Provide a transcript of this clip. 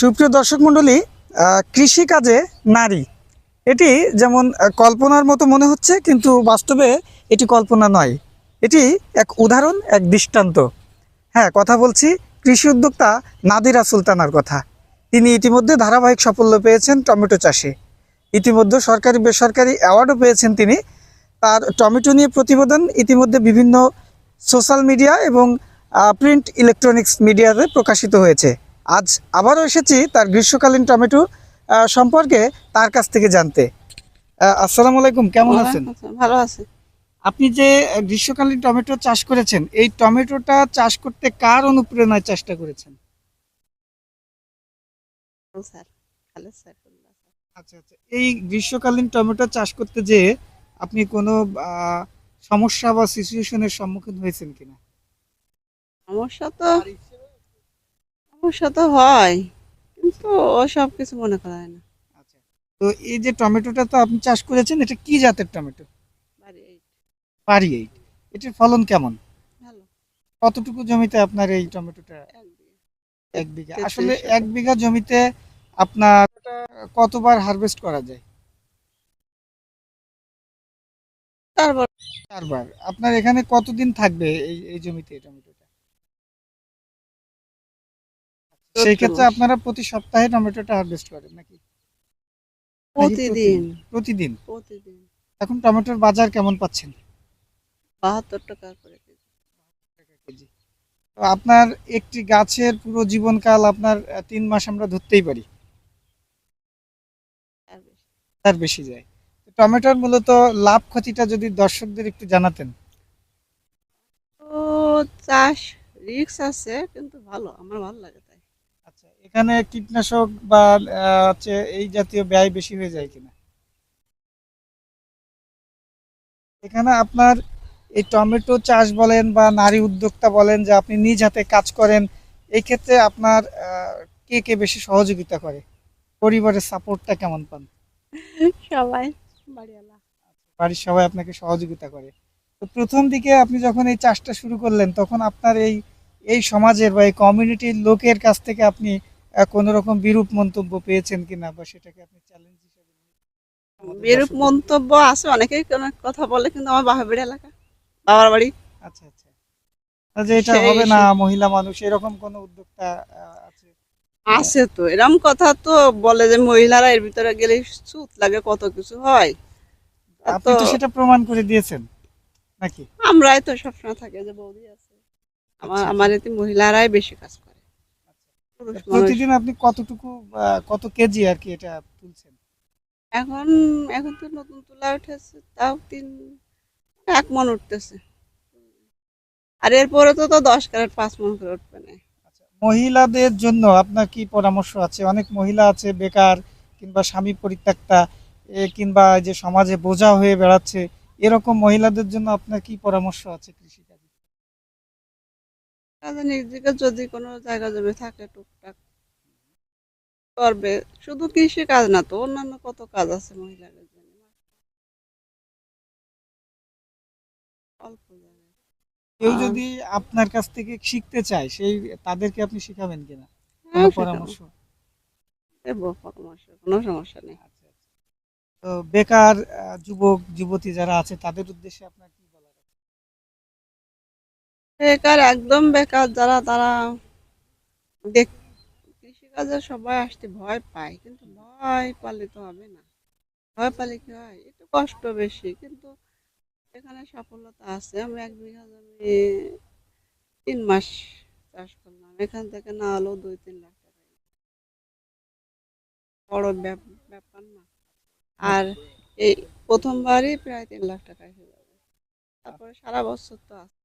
সুপ্রিয় দর্শক মণ্ডলী, কৃষিকাজে নারী এটি যেমন কল্পনার মতো মনে হচ্ছে, কিন্তু বাস্তবে এটি কল্পনা নয়। এটি এক উদাহরণ, এক দৃষ্টান্ত। হ্যাঁ, কথা বলছি কৃষি উদ্যোক্তা নাদিরা সুলতানার কথা। তিনি ইতিমধ্যে ধারাবাহিক সাফল্য পেয়েছেন টমেটো চাষে। ইতিমধ্যে সরকারি বেসরকারি অ্যাওয়ার্ডও পেয়েছেন তিনি। তার টমেটো নিয়ে প্রতিবেদন ইতিমধ্যে বিভিন্ন সোশ্যাল মিডিয়া এবং প্রিন্ট ইলেকট্রনিক্স মিডিয়াতে প্রকাশিত হয়েছে। আজ আবারও এসেছি তার গ্রীষ্মকালীন টমেটো সম্পর্কে তার কাছ থেকে জানতে। আসসালামু আলাইকুম, কেমন আছেন? ভালো আছে। আপনি যে গ্রীষ্মকালীন টমেটো চাষ করেছেন, এই টমেটোটা চাষ করতে কার অনুপ্রেরণায় চাষটা করেছেন? Sir Khaled Saifullah sir. আচ্ছা আচ্ছা, এই গ্রীষ্মকালীন টমেটো চাষ করতে যে আপনি কোনো সমস্যা বা সিচুয়েশনের সম্মুখীন হয়েছেন কিনা? সমস্যা তো সমস্যা তো হয়, কিন্তু ওসব কিছু মনে করা হয় না। আচ্ছা, তো এই যে টমেটোটা তো আপনি চাষ করেছেন, এটা কি জাতের টমেটো? বাড়ি এই পারি এইট। এটার ফলন কেমন? ভালো। কতটুকু জমিতে আপনার এই টমেটোটা? এক বিঘা। 1 বিঘা। আসলে 33 শতক। 1 বিঘা জমিতে আপনার কতবার হারভেস্ট করা যায়? তারপর 4 বার। আপনার এখানে কতদিন থাকবে এই এই জমিতে এই টমেটোটা? সেই 14 ক্ষেত্রে মাস আপনারা প্রতি সপ্তাহে টমেটোটা হারভেস্ট করেন নাকি? নাকি প্রতিদিন। প্রতিদিন? প্রতিদিন এখন টমেটোর বাজার কেমন পাচ্ছেন? 72 টাকা করে কেজি। কেজি। তো আপনার একটি গাছের পুরো জীবনকাল আপনার 3 মাস আমরা ধরতেই পারি, আর বেশি। তার বেশি যায়। তো টমেটোর মূলত লাভ ক্ষতিটা যদি দর্শকদের একটু জানাতেন। তো চাষ রিস্ক আছে, কিন্তু ভালো, আমার ভালো লাগে তাই। আচ্ছা, এখানে কীটনাশক বা হচ্ছে এই জাতীয় ব্যয় বেশি হয়ে যায় কিনা? এখানে আপনার এই টমেটো চাষ বলেন বা নারী উদ্যোক্তা বলেন, যে আপনি নিজ হাতে কাজ করেন, এই ক্ষেত্রে আপনার কে কে বেশি সহযোগিতা করে? পরিবারের সাপোর্টটা কেমন পান? সবাই বাড়িওয়ালা। বাড়ির সবাই আপনাকে সহযোগিতা করে? তো প্রথম দিকে আপনি যখন এই চাষটা শুরু করলেন, তখন আপনার এই এই সমাজের বা এই কমিউনিটির লোকের কাছ থেকে আপনি কোনো রকম বিরূপ মন্তব্য পেয়েছেন কিনা, বা সেটাকে আপনি চ্যালেঞ্জ হিসেবে আমাদের বিরূপ দর্শকদের? মন্তব্য আছে, অনেকেই অনেক কথা বলে, কিন্তু আমার বাপের বাড়ি এলাকা, বাবার বাড়ি। আচ্ছা আচ্ছা, যে এটা সেই হবে না, সে- মহিলা মানুষ, এরকম কোনো উদ্যোক্তা আছে? আছে তো এরকম কথা, তো বলে যে মহিলারা এর ভিতরে গেলে সুত লাগে, কত কিছু হয়। তা আপনি তো তো সেটা প্রমাণ করে দিয়েছেন নাকি? আমরাই তো সবসময় থাকে যে বৌদি আছে, আচ্ছা আচ্ছা। আমার এতে মহিলারাই বেশি কাজ করে, পুরুষ মানুষ। প্রতিদিন আপনি কতটুকু কত কেজি আর কি এটা তুলছেন? এখন এখন তো নতুন তুলা উঠেছে, তাও 1 মণ উঠতেছে। আর এরপরে তো 10 ক্যারেট 5 মণ করে উঠবে না। আচ্ছা, মহিলাদের জন্য আপনার কি পরামর্শ আছে? অনেক মহিলা আছে বেকার, কিংবা স্বামী পরিত্যক্তা, কিংবা এই যে সমাজে বোঝা হয়ে বেড়াচ্ছে, এরকম মহিলাদের জন্য আপনার কি পরামর্শ আছে কৃষিকাজে? কাজে নিজেকে যদি কোনো জায়গা জমি থাকে টুকটাক করবে, শুধু কৃষি কাজ না তো, অন্যান্য কত কাজ আছে মহিলাদের জন্য, অল্প জায়গায়। কেউ আর যদি আপনার কাছ থেকে শিখতে চায়, সেই তাদেরকে আপনি শিখাবেন কিনা? কোনো হ্যাঁ, শেখাবো, পরামর্শ? দেবো পরামর্শ, কোনো সমস্যা নেই। আচ্ছা আচ্ছা। তো বেকার যুবক যুবতী যারা আছে, তাদের উদ্দেশ্যে আপনার কি বলার আছে? বেকার, একদম বেকার যারা, তারা দেখ, কৃষিকাজে সবাই আসতে ভয় পায়, কিন্তু ভয় পালে তো হবে না। ভয় পালে কি হয়, একটু কষ্ট বেশি, কিন্তু এখানে সফলতা আছে। আমি 1 বিঘা জমি 3 মাস চাষ করলাম, এখান থেকে না হলেও 2-3 লাখ টাকা, বড় ব্যাপার না। আর এই প্রথমবারই প্রায় 3 লাখ টাকা হয়ে যাবে, তারপরে সারা বছর তো আছে।